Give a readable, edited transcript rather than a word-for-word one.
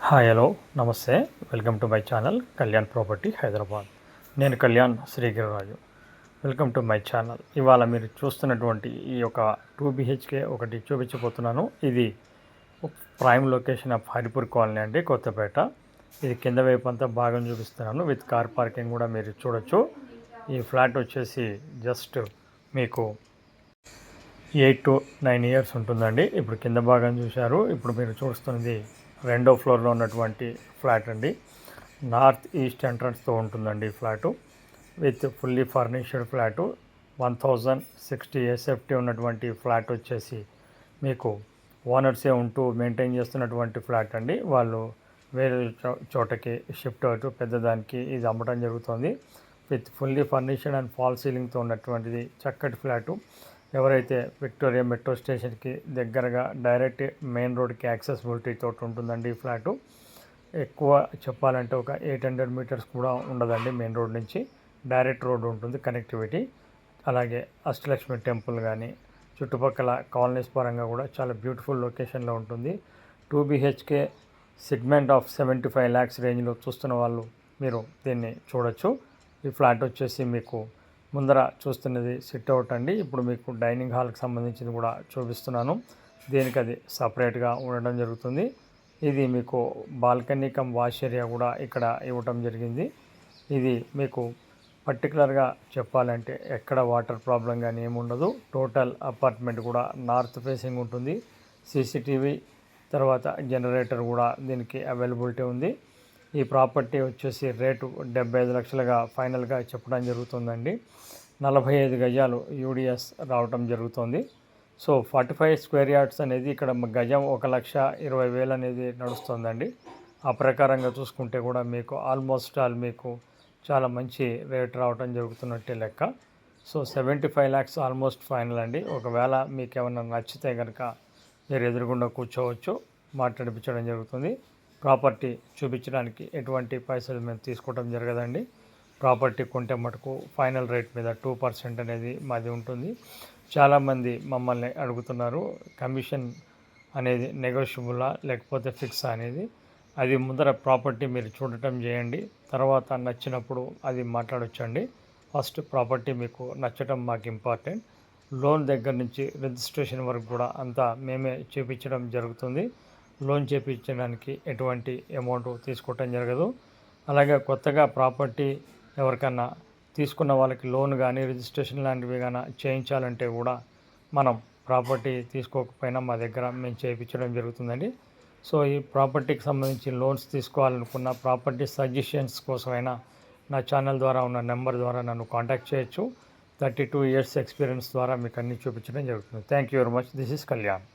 Hi hello నమస్తే. Welcome to my channel Kalyan property Hyderabad. నేను Kalyan Srigiriraju. Welcome to my channel. ఇవాళ మీరు చూస్తున్నటువంటి ఈ యొక్క 2 BHK ఒకటి చూపించబోతున్నాను. ఇది prime location of Haripur colony అండి, కొత్తపేట. ఇది కింద వైపు అంతా భాగం చూపిస్తున్నాను. విత్ కార్ పార్కింగ్ కూడా మీరు చూడొచ్చు. ఈ ఫ్లాట్ వచ్చేసి జస్ట్ మీకు 8 to 9 years ఉంటుందండి. ఇప్పుడు కింద భాగం చూశారు. ఇప్పుడు మీరు చూస్తున్నది రెండో ఫ్లోర్లో ఉన్నటువంటి ఫ్లాట్ అండి. నార్త్ ఈస్ట్ ఎంట్రన్స్తో ఉంటుందండి ఈ flat. With fully furnished flat. 1060 SFT ఉన్నటువంటి ఫ్లాట్ వచ్చేసి మీకు ఓనర్సే ఉంటూ మెయింటైన్ చేస్తున్నటువంటి ఫ్లాట్ అండి. వాళ్ళు వేరే చోటకి షిఫ్ట్ అవుతూ పెద్దదానికి ఇది అమ్మటం జరుగుతుంది. With fully furnished and fall సీలింగ్తో ఉన్నటువంటిది చక్కటి ఫ్లాటు. ఎవరైతే విక్టోరియా మెట్రో స్టేషన్కి దగ్గరగా డైరెక్ట్ మెయిన్ రోడ్కి యాక్సెసిబిలిటీ తోటి ఉంటుందండి ఈ ఫ్లాటు. ఎక్కువ చెప్పాలంటే ఒక 800 meters కూడా ఉండదండి మెయిన్ రోడ్ నుంచి. డైరెక్ట్ రోడ్ ఉంటుంది కనెక్టివిటీ. అలాగే అష్టలక్ష్మి టెంపుల్ కానీ చుట్టుపక్కల కాలనీస్ పరంగా కూడా చాలా బ్యూటిఫుల్ లొకేషన్లో ఉంటుంది. 2 BHK సెగ్మెంట్ ఆఫ్ 75 lakhs రేంజ్లో చూస్తున్న వాళ్ళు మీరు దీన్ని చూడొచ్చు. ఈ ఫ్లాట్ వచ్చేసి మీకు ముందర చూస్తున్నది సిట్ అవుట్ అండి. ఇప్పుడు మీకు డైనింగ్ హాల్కి సంబంధించింది కూడా చూపిస్తున్నాను. దీనికి అది సపరేట్గా ఉండడం జరుగుతుంది. ఇది మీకు బాల్కనీ కమ్ వాష్ ఏరియా కూడా ఇక్కడ ఇవ్వటం జరిగింది. ఇది మీకు పర్టికులర్గా చెప్పాలంటే ఎక్కడ వాటర్ ప్రాబ్లం కానీ ఏముండదు. టోటల్ అపార్ట్మెంట్ కూడా నార్త్ ఫేసింగ్ ఉంటుంది. CCTV తర్వాత జనరేటర్ కూడా దీనికి అవైలబిలిటీ ఉంది. ఈ ప్రాపర్టీ వచ్చేసి రేటు 75 లక్షలుగా ఫైనల్గా చెప్పడం జరుగుతుందండి. 45 గజాలు UDS రావటం జరుగుతుంది. సో 45 square yards అనేది ఇక్కడ గజం 1,20,000 అనేది నడుస్తుందండి. ఆ ప్రకారంగా చూసుకుంటే కూడా మీకు ఆల్మోస్ట్ ఆల్ మీకు చాలా మంచి రేట్ రావటం జరుగుతున్నట్టే లెక్క. సో 75 lakhs ఆల్మోస్ట్ ఫైనల్ అండి. ఒకవేళ మీకు ఏమైనా నచ్చితే కనుక మీరు ఎదురుగుండా కూర్చోవచ్చు, మాట్లాడిపించడం జరుగుతుంది. ప్రాపర్టీ చూపించడానికి ఎటువంటి పైసలు మేము తీసుకోవడం జరగదండి. ప్రాపర్టీ కొంటే మటుకు ఫైనల్ రేట్ మీద 2% అనేది మాది ఉంటుంది. చాలామంది మమ్మల్ని అడుగుతున్నారు, కమిషన్ అనేది నెగోషియబులా లేకపోతే ఫిక్సా అనేది. అది ముందర ప్రాపర్టీ మీరు చూడటం చేయండి, తర్వాత నచ్చినప్పుడు అది మాట్లాడొచ్చండి. ఫస్ట్ ప్రాపర్టీ మీకు నచ్చటం మాకు ఇంపార్టెంట్. లోన్ దగ్గర నుంచి రిజిస్ట్రేషన్ వరకు కూడా అంతా మేమే చేపించడం జరుగుతుంది. లోన్ చేయించడానికి ఎటువంటి అమౌంట్ తీసుకోవటం జరగదు. అలాగే కొత్తగా ప్రాపర్టీ ఎవరికన్నా తీసుకున్న వాళ్ళకి లోన్ కానీ రిజిస్ట్రేషన్ లాంటివి కానీ చేయించాలంటే కూడా మనం ప్రాపర్టీ తీసుకోకపోయినా మా దగ్గర మేము చేయించడం జరుగుతుందండి. సో ఈ ప్రాపర్టీకి సంబంధించి లోన్స్ తీసుకోవాలనుకున్న ప్రాపర్టీ సజెషన్స్ కోసమైనా నా ఛానల్ ద్వారా ఉన్న నెంబర్ ద్వారా నన్ను కాంటాక్ట్ చేయొచ్చు. 32 years ఎక్స్పీరియన్స్ ద్వారా మీకు అన్నీ చూపించడం జరుగుతుంది. Thank you very much. This is Kalyan.